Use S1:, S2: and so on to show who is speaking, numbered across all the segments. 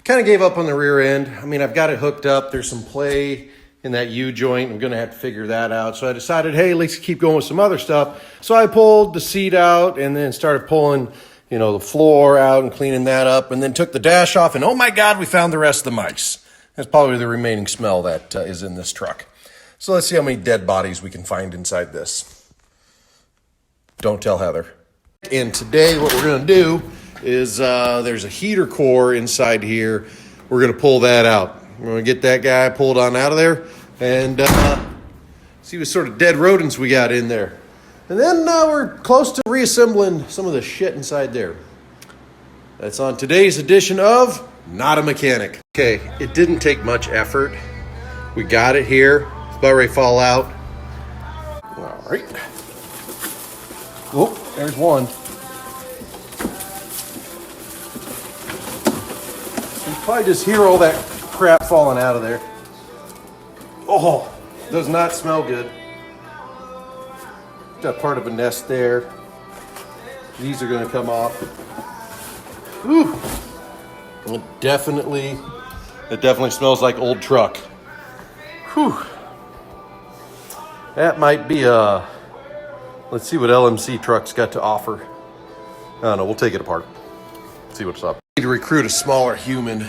S1: kind of gave up on the rear end. I mean, I've got it hooked up. There's some play in that U-joint. I'm going to have to figure that out. So I decided, hey, let's keep going with some other stuff. So I pulled the seat out and then started pulling, the floor out and cleaning that up, and then took the dash off, and oh my God, we found the rest of the mice. That's probably the remaining smell that is in this truck. So let's see how many dead bodies we can find inside this. Don't tell Heather. And today what we're going to do is there's a heater core inside here. We're going to pull that out. We're going to get that guy pulled on out of there and see what sort of dead rodents we got in there. And then we're close to reassembling some of the shit inside there. That's on today's edition of Not a Mechanic. Okay, it didn't take much effort. We got it here. It's about ready to fall out. All right. Oh, there's one. You probably just hear all that crap falling out of there. Oh, does not smell good. Got part of a nest there. These are going to come off. Whew. It definitely smells like old truck. Whew. That might be let's see what LMC truck's got to offer. I don't know, we'll take it apart. See what's up. Need to recruit a smaller human.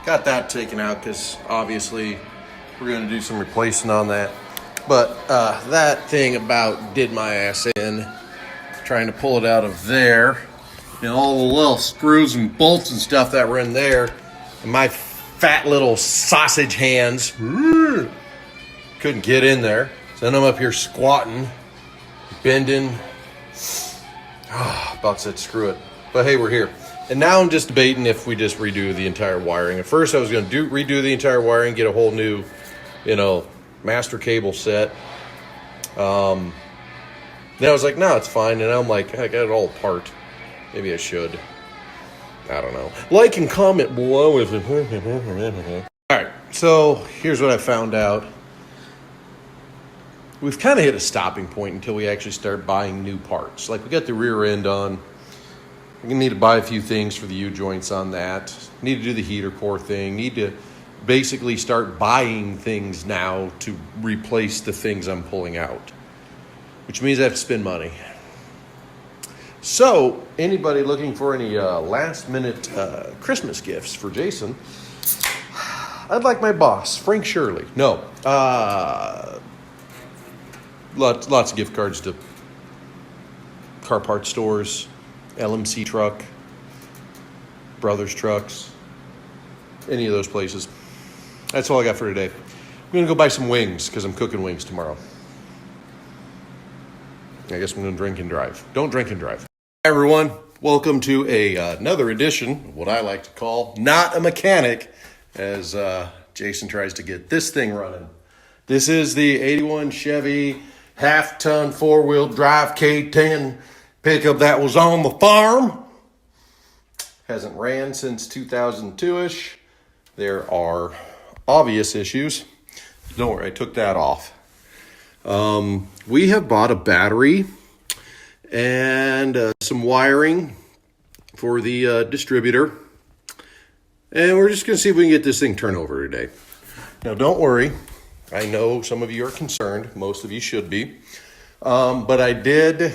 S1: Got that taken out because obviously we're going to do some replacing on that. But that thing about did my ass in, trying to pull it out of there. And all the little screws and bolts and stuff that were in there. And my fat little sausage hands couldn't get in there. So then I'm up here squatting, bending. About said screw it. But hey, we're here. And now I'm just debating if we just redo the entire wiring. At first I was going to redo the entire wiring, get a whole new, master cable set. Then I was like, no, it's fine. And I'm like, I got it all apart. Maybe I should. I don't know. Like and comment below if it. All right, so here's what I found out. We've kind of hit a stopping point until we actually start buying new parts. Like we got the rear end on. We're gonna need to buy a few things for the U-joints on that. Need to do the heater core thing. Need to basically start buying things now to replace the things I'm pulling out, which means I have to spend money. So anybody looking for any last minute Christmas gifts for Jason, I'd like my boss, Frank Shirley. No, lots of gift cards to car parts stores, LMC truck, Brothers Trucks, any of those places. That's all I got for today. I'm going to go buy some wings because I'm cooking wings tomorrow. I guess I'm going to drink and drive. Don't drink and drive. Hi, everyone. Welcome to another edition of what I like to call Not a Mechanic as Jason tries to get this thing running. This is the 81 Chevy half-ton four-wheel drive K10 pickup that was on the farm. Hasn't ran since 2002-ish. There are obvious issues. Don't worry, I took that off. We have bought a battery and some wiring for the distributor. And we're just going to see if we can get this thing turned over today. Now, don't worry. I know some of you are concerned. Most of you should be. But I did,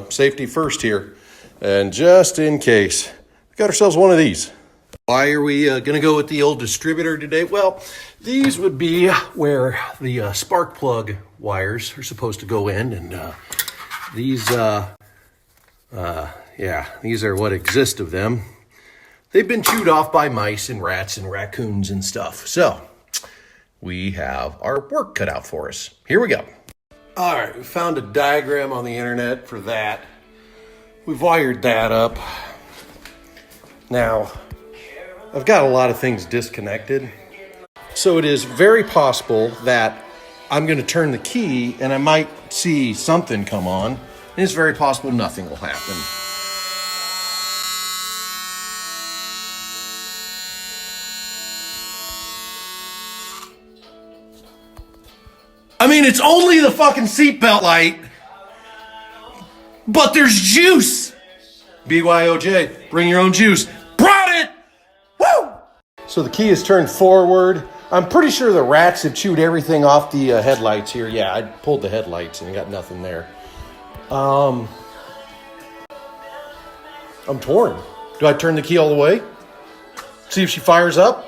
S1: safety first here. And just in case, we got ourselves one of these. Why are we going to go with the old distributor today? Well, these would be where the spark plug wires are supposed to go in. And these are what exist of them. They've been chewed off by mice and rats and raccoons and stuff. So we have our work cut out for us. Here we go. All right, we found a diagram on the internet for that. We've wired that up. Now, I've got a lot of things disconnected. So it is very possible that I'm going to turn the key and I might see something come on. And it's very possible nothing will happen. I mean, it's only the fucking seatbelt light, but there's juice. BYOJ, bring your own juice. Brought it! Woo! So the key is turned forward. I'm pretty sure the rats have chewed everything off the headlights here. Yeah, I pulled the headlights and got nothing there. I'm torn. Do I turn the key all the way? See if she fires up?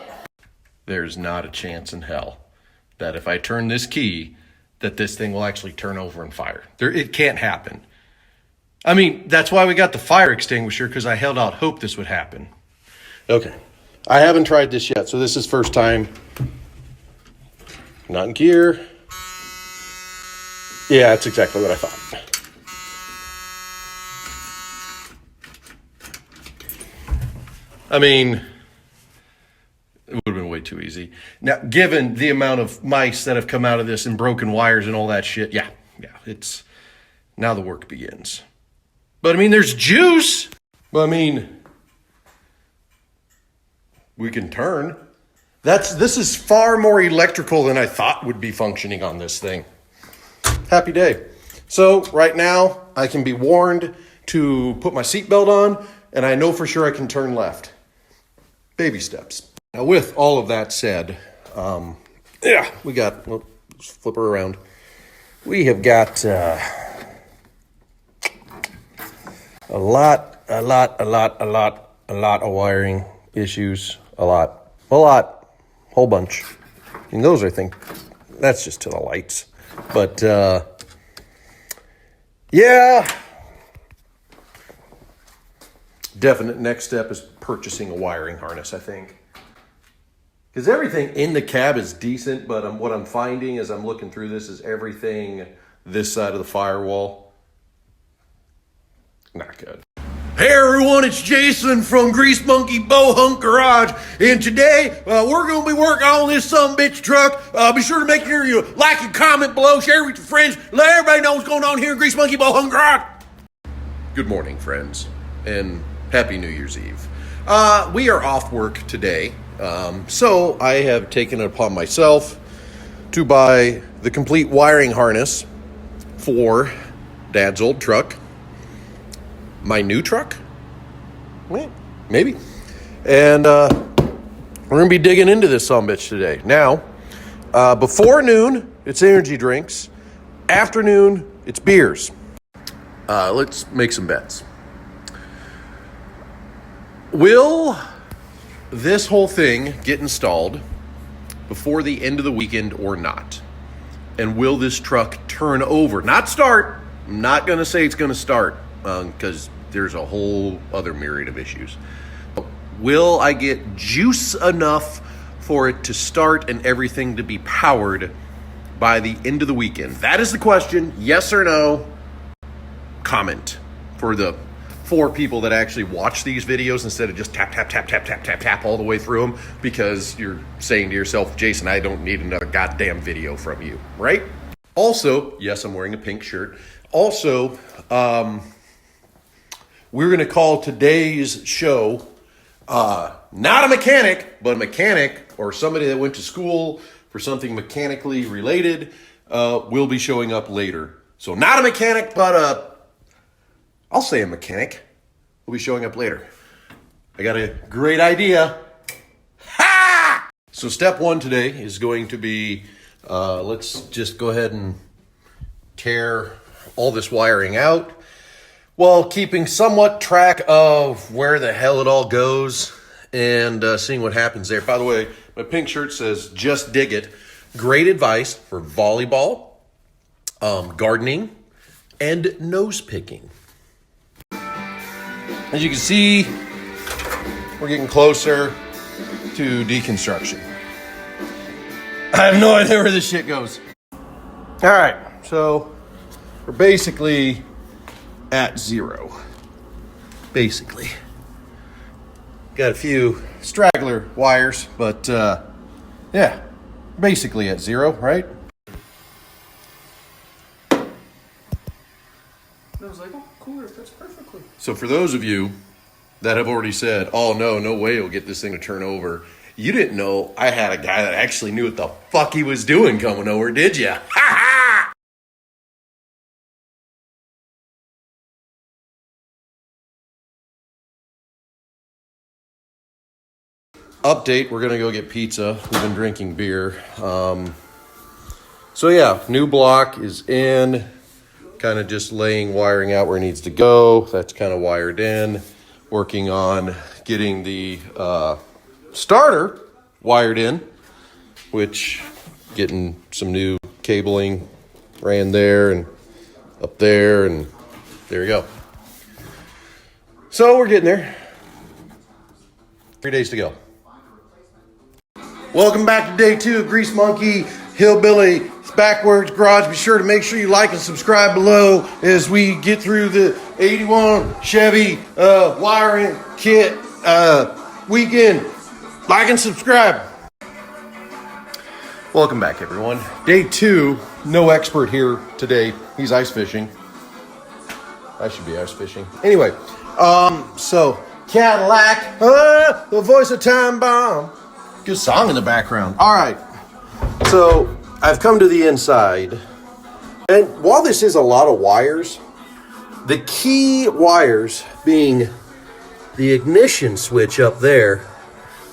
S1: There's not a chance in hell that if I turn this key, that this thing will actually turn over and fire. It can't happen. I mean, that's why we got the fire extinguisher, because I held out hope this would happen. Okay. I haven't tried this yet, so this is first time. Not in gear. Yeah, that's exactly what I thought. I mean, it would have been way too easy. Now, given the amount of mice that have come out of this and broken wires and all that shit, yeah, it's now the work begins. But I mean, there's juice. But I mean, we can turn. This is far more electrical than I thought would be functioning on this thing. Happy day. So right now, I can be warned to put my seatbelt on, and I know for sure I can turn left. Baby steps. Now, with all of that said, we got, well, let's flip her around. We have got a lot of wiring issues. A lot, whole bunch. And those, I think, that's just to the lights. But, yeah. Definite next step is purchasing a wiring harness, I think. Because everything in the cab is decent, but what I'm finding as I'm looking through this is everything this side of the firewall, not good. Hey everyone, it's Jason from Grease Monkey Bow Hunt Garage, and today we're going to be working on this sumbitch truck. Be sure to make sure you like and comment below, share with your friends, let everybody know what's going on here in Grease Monkey Bow Hunt Garage. Good morning, friends, and Happy New Year's Eve. We are off work today, so I have taken it upon myself to buy the complete wiring harness for Dad's old truck. My new truck? Maybe. And we're going to be digging into this sumbitch today. Now, before noon, it's energy drinks. Afternoon, it's beers. Let's make some bets. Will this whole thing get installed before the end of the weekend or not? And will this truck turn over? Not start. I'm not going to say it's going to start because there's a whole other myriad of issues. Will I get juice enough for it to start and everything to be powered by the end of the weekend? That is the question. Yes or no? Comment for the 4 people that actually watch these videos instead of just tap all the way through them, because you're saying to yourself, Jason, I don't need another goddamn video from you, right? Also, yes, I'm wearing a pink shirt. Also, we're going to call today's show not a mechanic, but a mechanic or somebody that went to school for something mechanically related will be showing up later. So not a mechanic, but I'll say a mechanic will be showing up later. I got a great idea. Ha! So step 1 today is going to be, let's just go ahead and tear all this wiring out, while keeping somewhat track of where the hell it all goes and seeing what happens there. By the way, my pink shirt says, just dig it. Great advice for volleyball, gardening, and nose picking. As you can see, we're getting closer to deconstruction. I have no idea where this shit goes. All right, so we're basically at 0. Basically. Got a few straggler wires, but yeah, basically at 0, right? I was like, oh, cool, it fits perfectly. So for those of you that have already said, oh no way it'll get this thing to turn over, you didn't know I had a guy that actually knew what the fuck he was doing coming over, did ya? Ha ha! Update, we're gonna go get pizza. We've been drinking beer. So yeah, new block is in, kind of just laying wiring out where it needs to go. That's kind of wired in. Working on getting the starter wired in, which getting some new cabling ran there and up there, and there you go. So we're getting there. 3 days to go. Welcome back to day 2 of Grease Monkey Hillbilly Backwards Garage. Be sure you like and subscribe below as we get through the 81 Chevy wiring kit weekend. Like and subscribe. Welcome back, everyone. Day 2. No expert here today. He's ice fishing. I should be ice fishing. Anyway, so Cadillac, the voice of Time Bomb. Good song in the background. All right. So I've come to the inside. And while this is a lot of wires, the key wires being the ignition switch up there,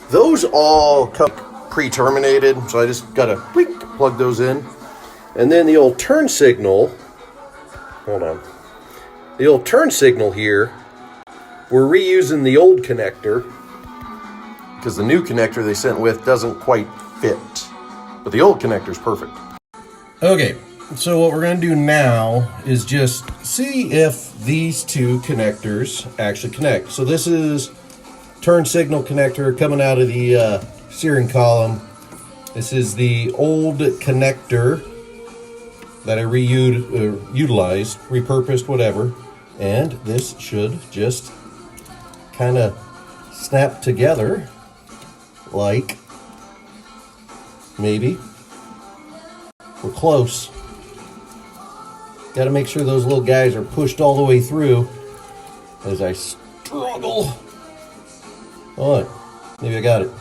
S1: those all come pre-terminated. So I just got to plug those in. And then the old turn signal, hold on. The old turn signal here, we're reusing the old connector because the new connector they sent with doesn't quite fit. But the old connector is perfect. Okay, so what we're going to do now is just see if these two connectors actually connect. So this is turn signal connector coming out of the steering column. This is the old connector that I utilized, repurposed, whatever. And this should just kind of snap together like maybe. We're close. Got to make sure those little guys are pushed all the way through as I struggle. All right, maybe I got it.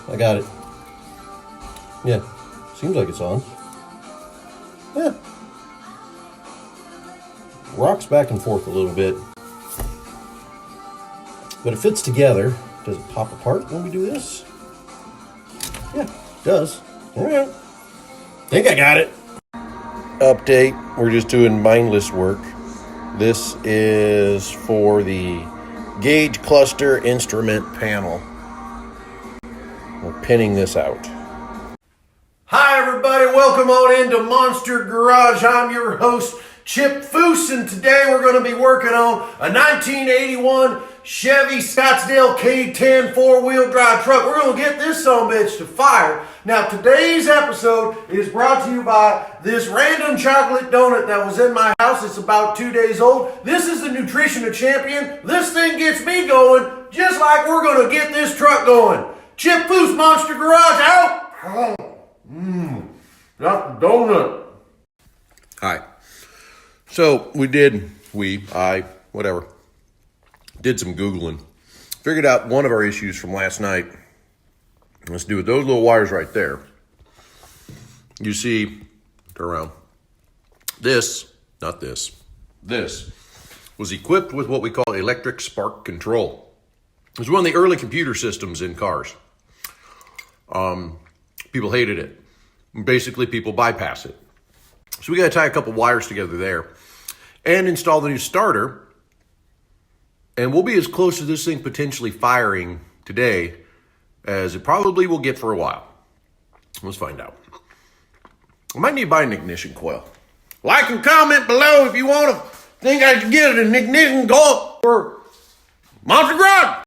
S1: Yeah, seems like it's on. Yeah. Rocks back and forth a little bit. But it fits together. Does it pop apart when we do this? Yeah, it does. All right. Think I got it. Update. We're just doing mindless work. This is for the gauge cluster instrument panel. We're pinning this out. Hi, everybody. Welcome on into Monster Garage. I'm your host, Chip Foose, and today we're going to be working on a 1981 Chevy Scottsdale K10 4-wheel drive truck. We're going to get this sumbitch to fire. Now, today's episode is brought to you by this random chocolate donut that was in my house. It's about 2 days old. This is the Nutrition of Champion. This thing gets me going just like we're going to get this truck going. Chip Foose, Monster Garage, out! Got the donut. Hi. So whatever, did some Googling. Figured out one of our issues from last night. Let's do with those little wires right there. You see, turn around. This was equipped with what we call electric spark control. It was one of the early computer systems in cars. People hated it. Basically, people bypass it. So we got to tie a couple wires together there and install the new starter. And we'll be as close to this thing potentially firing today as it probably will get for a while. Let's find out. I might need to buy an ignition coil. Like and comment below if you want to think I should get an ignition coil for Monster Garage.